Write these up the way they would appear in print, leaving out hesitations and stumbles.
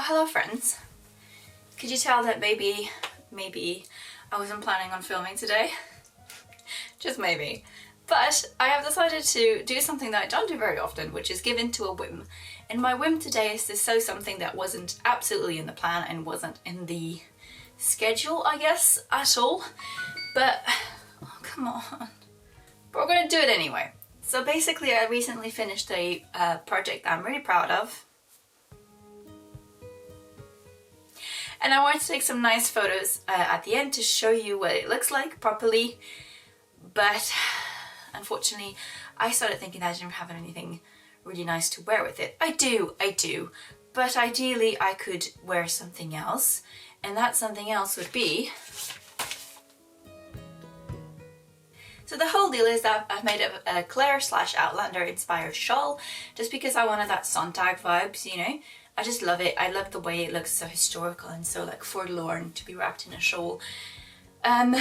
Hello friends. Could you tell that maybe I wasn't planning on filming today? Just maybe. But I have decided to do something that I don't do very often, which is give in to a whim. And my whim today is to sew something that wasn't absolutely in the plan and wasn't in the schedule, I guess, at all. But, oh, come on. But we're gonna do it anyway. So basically I recently finished a project I'm really proud of. And I wanted to take some nice photos at the end to show you what it looks like properly. But unfortunately, I started thinking that I didn't have anything really nice to wear with it. I do. But ideally I could wear something else. And that something else would be... So the whole deal is that I've made a Claire / Outlander inspired shawl, just because I wanted that Sontag vibes, you know. I just love it. I love the way it looks so historical and so like forlorn to be wrapped in a shawl. But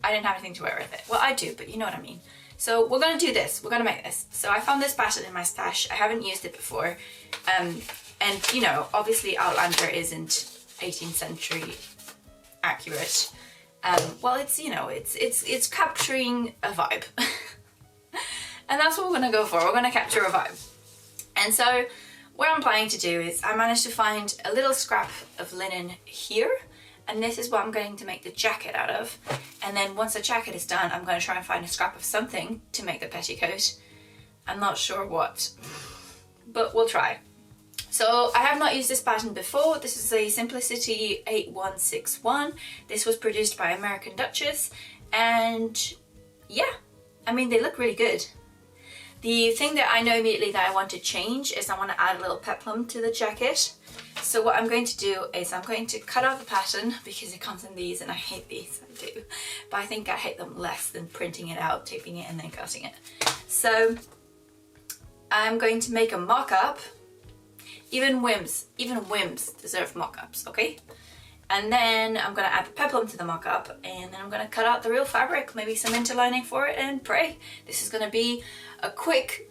I didn't have anything to wear with it. Well, I do, but you know what I mean. So we're gonna do this. We're gonna make this. So I found this pattern in my stash. I haven't used it before. And you know, obviously Outlander isn't 18th century accurate. Well, it's, you know, it's capturing a vibe. And that's what we're gonna go for. We're gonna capture a vibe. And so what I'm planning to do is I managed to find a little scrap of linen here, and this is what I'm going to make the jacket out of. And then once the jacket is done, I'm going to try and find a scrap of something to make the petticoat. I'm not sure what, but we'll try. So I have not used this pattern before. This is a Simplicity 8161. This was produced by American Duchess, and yeah, I mean, they look really good. The thing that I know immediately that I want to change is I want to add a little peplum to the jacket. So what I'm going to do is I'm going to cut out the pattern because it comes in these and I hate these, I do. But I think I hate them less than printing it out, taping it and then cutting it. So I'm going to make a mock-up. Even whims deserve mock-ups, okay? And then I'm going to add the peplum to the mock-up, and then I'm going to cut out the real fabric, maybe some interlining for it, and pray. This is going to be a quick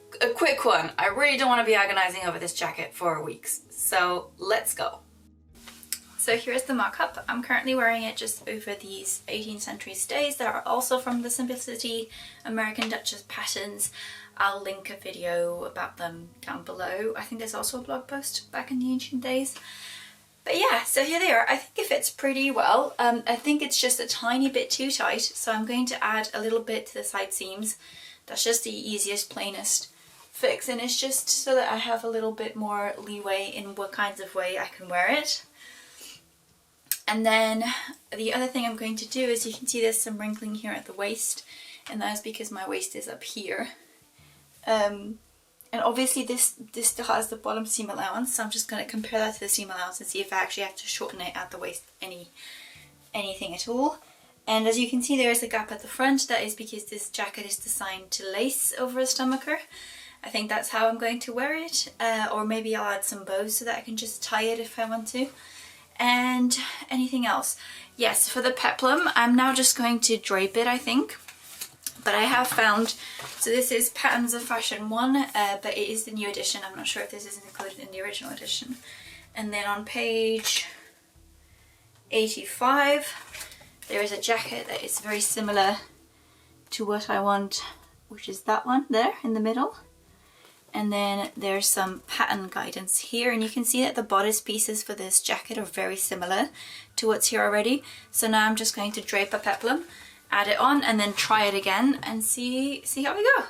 one. I really don't want to be agonizing over this jacket for weeks. So let's go. So here's the mock-up. I'm currently wearing it just over these 18th century stays that are also from the Simplicity American Duchess patterns. I'll link a video about them down below. I think there's also a blog post back in the ancient days. But yeah, so here they are. I think it fits pretty well. I think it's just a tiny bit too tight, so I'm going to add a little bit to the side seams. That's just the easiest, plainest fix, and it's just so that I have a little bit more leeway in what kinds of way I can wear it. And then the other thing I'm going to do is, you can see there's some wrinkling here at the waist, and that is because my waist is up here. And obviously this still has the bottom seam allowance, so I'm just going to compare that to the seam allowance and see if I actually have to shorten it at the waist anything at all. And as you can see, there is a gap at the front. That is because this jacket is designed to lace over a stomacher. I think that's how I'm going to wear it, or maybe I'll add some bows so that I can just tie it if I want to. And anything else? Yes, for the peplum, I'm now just going to drape it, I think. But I have found, so this is Patterns of Fashion 1, but it is the new edition. I'm not sure if this is included in the original edition. And then on page 85, there is a jacket that is very similar to what I want, which is that one there in the middle. And then there's some pattern guidance here, and you can see that the bodice pieces for this jacket are very similar to what's here already. So now I'm just going to drape a peplum, add it on, and then try it again and see how we go.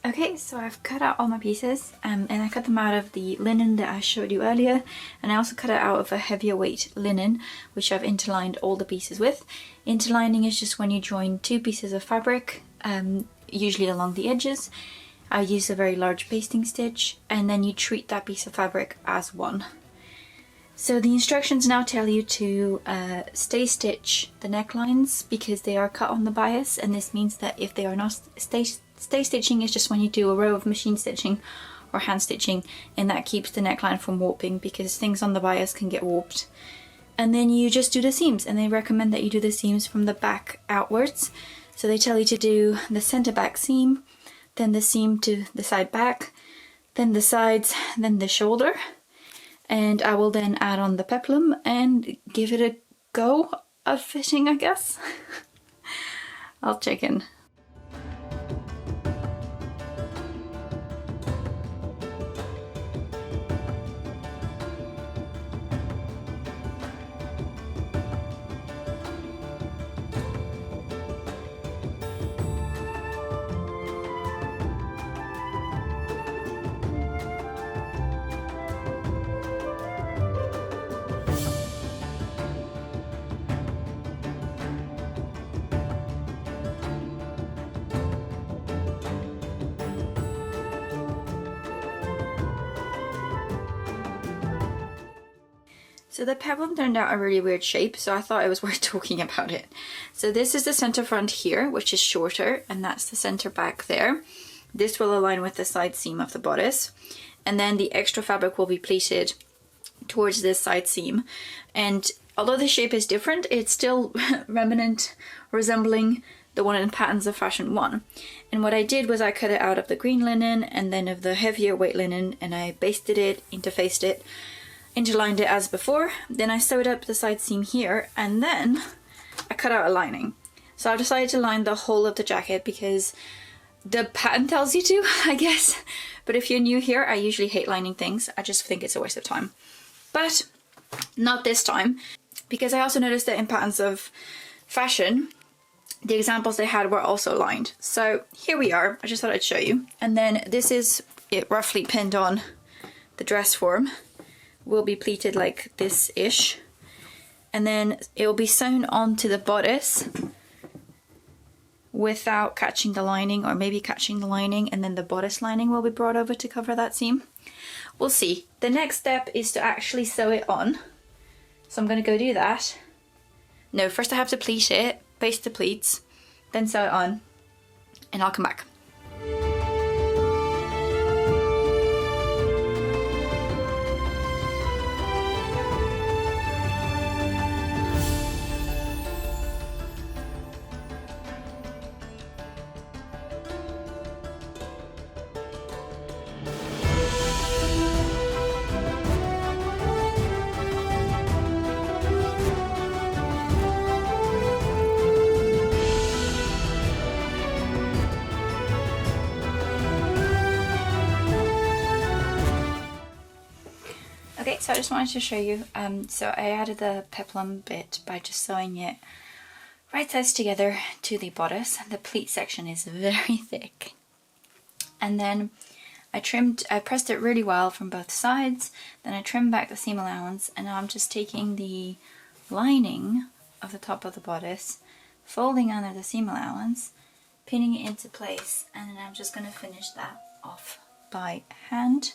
Okay, so I've cut out all my pieces, and I cut them out of the linen that I showed you earlier, and I also cut it out of a heavier weight linen, which I've interlined all the pieces with. Interlining is just when you join two pieces of fabric, usually along the edges. I use a very large basting stitch, and then you treat that piece of fabric as one. So the instructions now tell you to stay stitch the necklines because they are cut on the bias, and this means that if they are not stay stitching is just when you do a row of machine stitching or hand stitching, and that keeps the neckline from warping because things on the bias can get warped. And then you just do the seams, and they recommend that you do the seams from the back outwards. So they tell you to do the center back seam, then the seam to the side back, then the sides, then the shoulder. And I will then add on the peplum and give it a go of fitting, I guess. I'll check in. So the peplum turned out a really weird shape, so I thought it was worth talking about it. So this is the center front here, which is shorter, and that's the center back there. This will align with the side seam of the bodice. And then the extra fabric will be pleated towards this side seam. And although the shape is different, it's still resembling the one in Patterns of Fashion 1. And what I did was I cut it out of the green linen and then of the heavier weight linen, and I basted it, interfaced it, interlined it as before. Then I sewed up the side seam here, and then I cut out a lining. So I decided to line the whole of the jacket because the pattern tells you to, I guess. But if you're new here, I usually hate lining things. I just think it's a waste of time. But not this time, because I also noticed that in Patterns of Fashion, the examples they had were also lined. So here we are. I just thought I'd show you. And then this is it roughly pinned on the dress form. Will be pleated like this-ish, and then it will be sewn onto the bodice without catching the lining, or maybe catching the lining, and then the bodice lining will be brought over to cover that seam. We'll see. The next step is to actually sew it on, so I'm going to go do that. No, first I have to pleat it, baste the pleats, then sew it on, and I'll come back. Okay, so I just wanted to show you, so I added the peplum bit by just sewing it right sides together to the bodice. The pleat section is very thick. And then I pressed it really well from both sides, then I trimmed back the seam allowance, and now I'm just taking the lining of the top of the bodice, folding under the seam allowance, pinning it into place, and then I'm just going to finish that off by hand.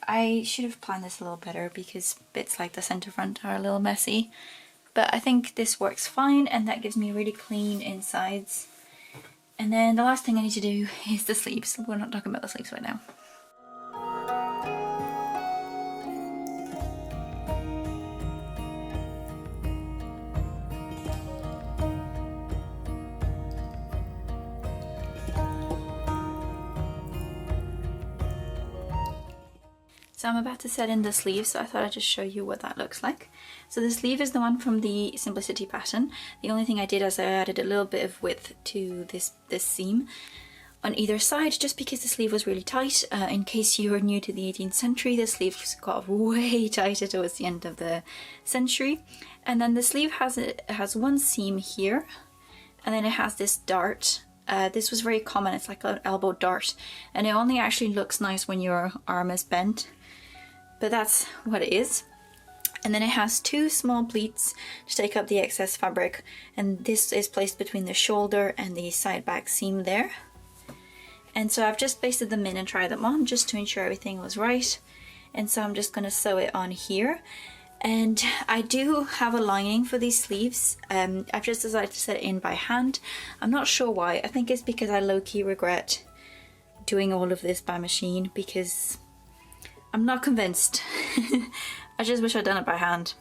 I should have planned this a little better because bits like the center front are a little messy, but I think this works fine, and that gives me really clean insides. And then the last thing I need to do is the sleeves. We're not talking about the sleeves right now. So I'm about to set in the sleeve, so I thought I'd just show you what that looks like. So the sleeve is the one from the Simplicity pattern. The only thing I did is I added a little bit of width to this seam on either side, just because the sleeve was really tight. In case you are new to the 18th century, the sleeves got way tighter towards the end of the century. And then the sleeve has one seam here, and then it has this dart. This was very common, it's like an elbow dart, and it only actually looks nice when your arm is bent. But that's what it is. And then it has two small pleats to take up the excess fabric, and this is placed between the shoulder and the side back seam there. And so I've just basted them in and tried them on just to ensure everything was right. and so I'm just going to sew it on here. And I do have a lining for these sleeves. I've just decided to set it in by hand. I'm not sure why. I think it's because I low-key regret doing all of this by machine, because I'm not convinced. I just wish I'd done it by hand,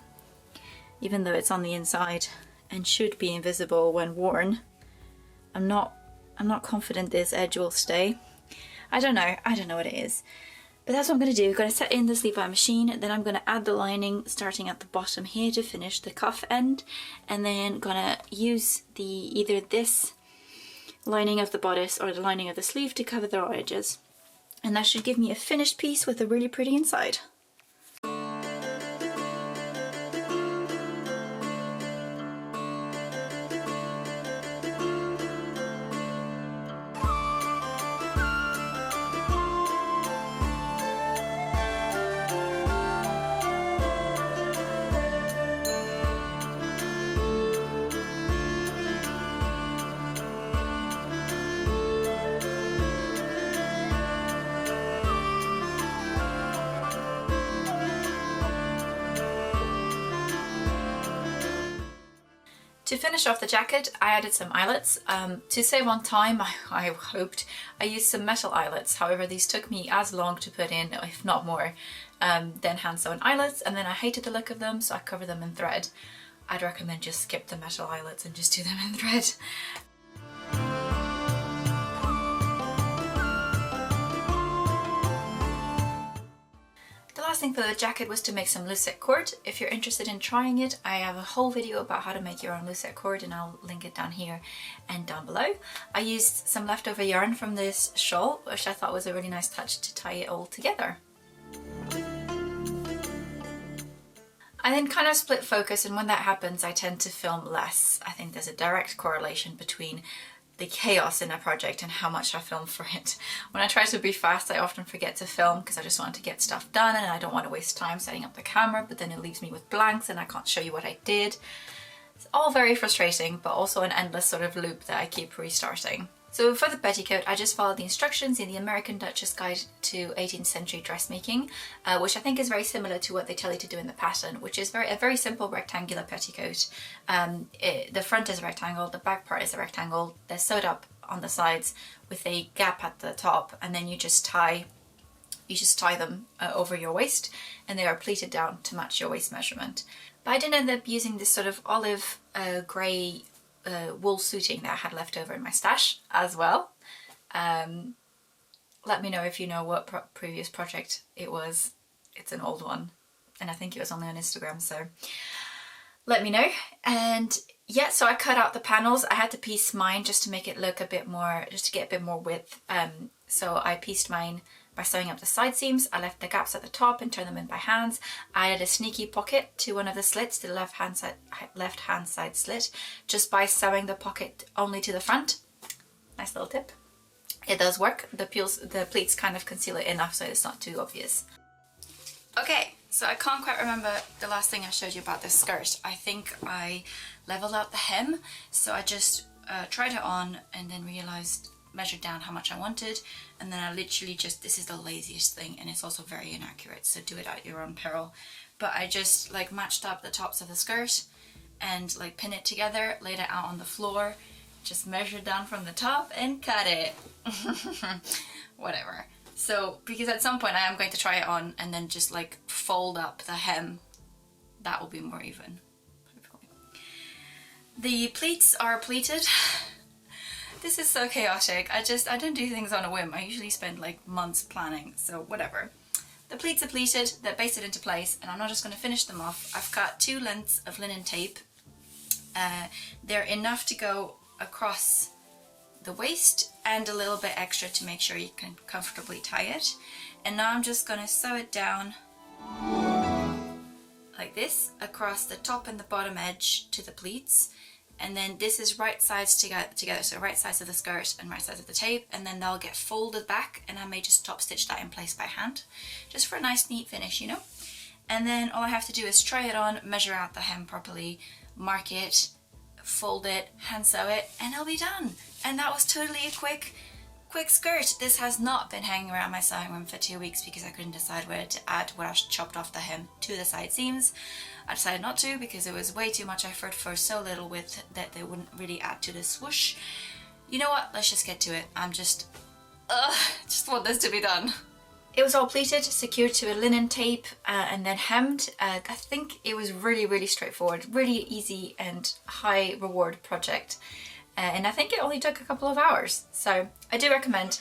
even though it's on the inside and should be invisible when worn. I'm not confident this edge will stay. I don't know what it is. But that's what I'm going to do. I'm going to set in the sleeve by machine, then I'm going to add the lining starting at the bottom here to finish the cuff end, and then going to use either this lining of the bodice or the lining of the sleeve to cover the raw edges. And that should give me a finished piece with a really pretty inside. To finish off the jacket, I added some eyelets. To save on time, I hoped, I used some metal eyelets. However, these took me as long to put in, if not more, than hand sewn eyelets, and then I hated the look of them, so I covered them in thread. I'd recommend just skip the metal eyelets and just do them in thread. The last thing for the jacket was to make some lucette cord. If you're interested in trying it, I have a whole video about how to make your own lucette cord, and I'll link it down here and down below. I used some leftover yarn from this shawl, which I thought was a really nice touch to tie it all together. I then kind of split focus, and when that happens I tend to film less. I think there's a direct correlation between the chaos in a project and how much I film for it. When I try to be fast, I often forget to film because I just want to get stuff done and I don't want to waste time setting up the camera, but then it leaves me with blanks and I can't show you what I did. It's all very frustrating, but also an endless sort of loop that I keep restarting. So for the petticoat, I just followed the instructions in the American Duchess Guide to 18th Century Dressmaking, which I think is very similar to what they tell you to do in the pattern, which is a very simple rectangular petticoat. The front is a rectangle, the back part is a rectangle. They're sewed up on the sides with a gap at the top, and then you just tie them over your waist, and they are pleated down to match your waist measurement. But I did end up using this sort of olive grey wool suiting that I had left over in my stash as well. Let me know if you know what previous project it was. It's an old one, and I think it was only on Instagram, so let me know. And yeah, so I cut out the panels. I had to piece mine just to make it look a bit more, just to get a bit more width. So I pieced mine by sewing up the side seams. I left the gaps at the top and turned them in by hands. I added a sneaky pocket to one of the slits, the left hand side slit, just by sewing the pocket only to the front. Nice little tip. It does work. The pleats kind of conceal it enough so it's not too obvious. Okay, so I can't quite remember the last thing I showed you about this skirt. I think I leveled out the hem, so I just tried it on and then measured down how much I wanted, and then I literally just, this is the laziest thing and it's also very inaccurate, so do it at your own peril, but I just like matched up the tops of the skirt and like pin it together, laid it out on the floor, just measured down from the top and cut it. Whatever. So because at some point I am going to try it on and then just like fold up the hem, that will be more even. The pleats are pleated. This is so chaotic. I don't do things on a whim. I usually spend like months planning, so whatever. The pleats are pleated, they're basted into place, and I'm not just going to finish them off. I've got 2 lengths of linen tape. They're enough to go across the waist and a little bit extra to make sure you can comfortably tie it. And now I'm just going to sew it down like this across the top and the bottom edge to the pleats. And then this is right sides together, so right sides of the skirt and right sides of the tape, and then they'll get folded back, and I may just top stitch that in place by hand, just for a nice neat finish, you know? And then all I have to do is try it on, measure out the hem properly, mark it, fold it, hand sew it, and it'll be done. And that was totally a quick quick skirt. This has not been hanging around my sewing room for 2 weeks because I couldn't decide where to add what I chopped off the hem to the side seams. I decided not to because it was way too much effort for so little width that they wouldn't really add to the swoosh. You know what? Let's just get to it. I'm just want this to be done. It was all pleated, secured to a linen tape, and then hemmed. I think it was really straightforward, really easy and high reward project. And I think it only took a couple of hours, so I do recommend.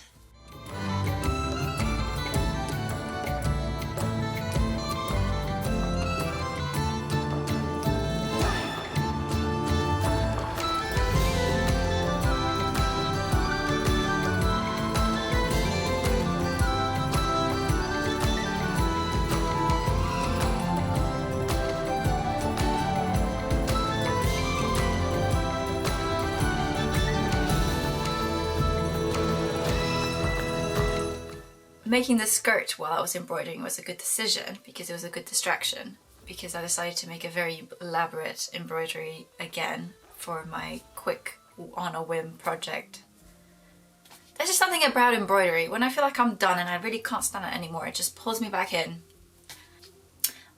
Making the skirt while I was embroidering was a good decision because it was a good distraction, because I decided to make a very elaborate embroidery again for my quick on a whim project. There's just something about embroidery. When I feel like I'm done and I really can't stand it anymore, it just pulls me back in.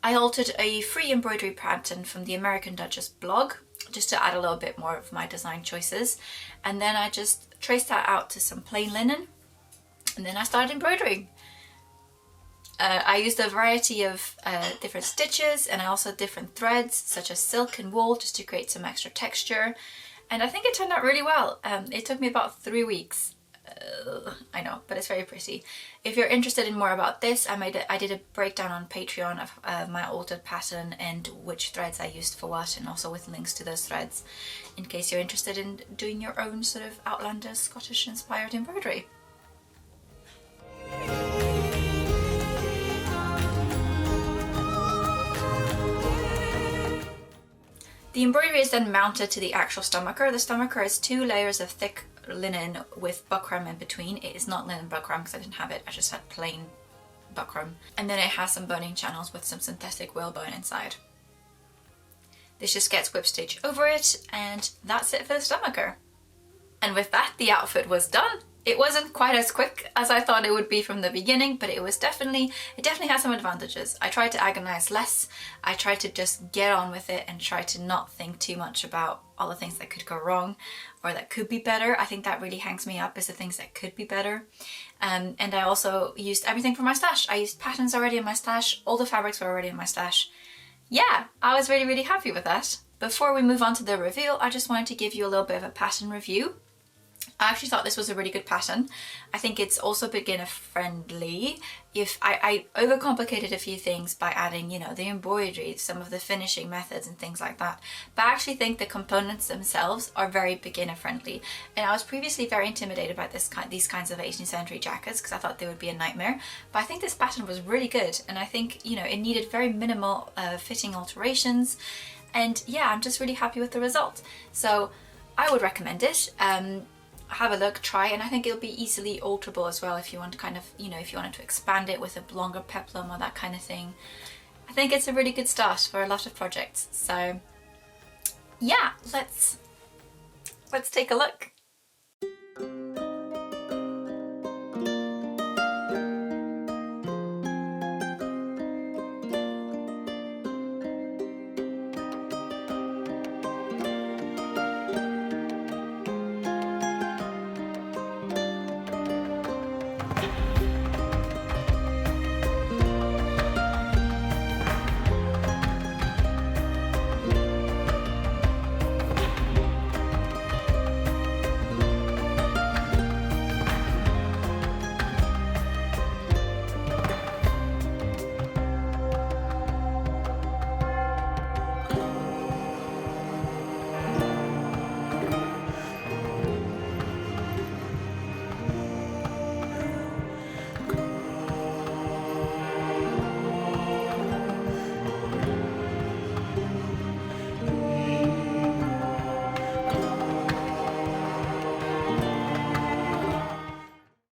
I altered a free embroidery pattern from the American Duchess blog just to add a little bit more of my design choices, and then I just traced that out to some plain linen. And then I started embroidering. I used a variety of different stitches, and I also different threads such as silk and wool just to create some extra texture. And I think it turned out really well. It took me about 3 weeks. I know, but it's very pretty. If you're interested in more about this, I did a breakdown on Patreon of my altered pattern and which threads I used for what, and also with links to those threads in case you're interested in doing your own sort of Outlander Scottish inspired embroidery. The embroidery is then mounted to the actual stomacher. The stomacher is 2 layers of thick linen with buckram in between. It is not linen buckram because I didn't have it, I just had plain buckram. And then it has some boning channels with some synthetic whalebone inside. This just gets whip stitch over it, and that's it for the stomacher. And with that, the outfit was done. It wasn't quite as quick as I thought it would be from the beginning, but it definitely had some advantages. I tried to agonize less. I tried to just get on with it and try to not think too much about all the things that could go wrong or that could be better. I think that really hangs me up, is the things that could be better. And I also used everything from my stash. I used patterns already in my stash. All the fabrics were already in my stash. Yeah, I was really happy with that. Before we move on to the reveal, I just wanted to give you a little bit of a pattern review. I actually thought this was a really good pattern. I think it's also beginner friendly. If I overcomplicated a few things by adding, you know, the embroidery, some of the finishing methods and things like that. But I actually think the components themselves are very beginner friendly. And I was previously very intimidated by these kinds of 18th century jackets because I thought they would be a nightmare. But I think this pattern was really good, and I think, you know, it needed very minimal fitting alterations. And yeah, I'm just really happy with the result. So I would recommend it. Have a look, try, and I think it'll be easily alterable as well if you want to kind of, you know, if you wanted to expand it with a longer peplum or that kind of thing. I think it's a really good start for a lot of projects. So yeah, let's take a look.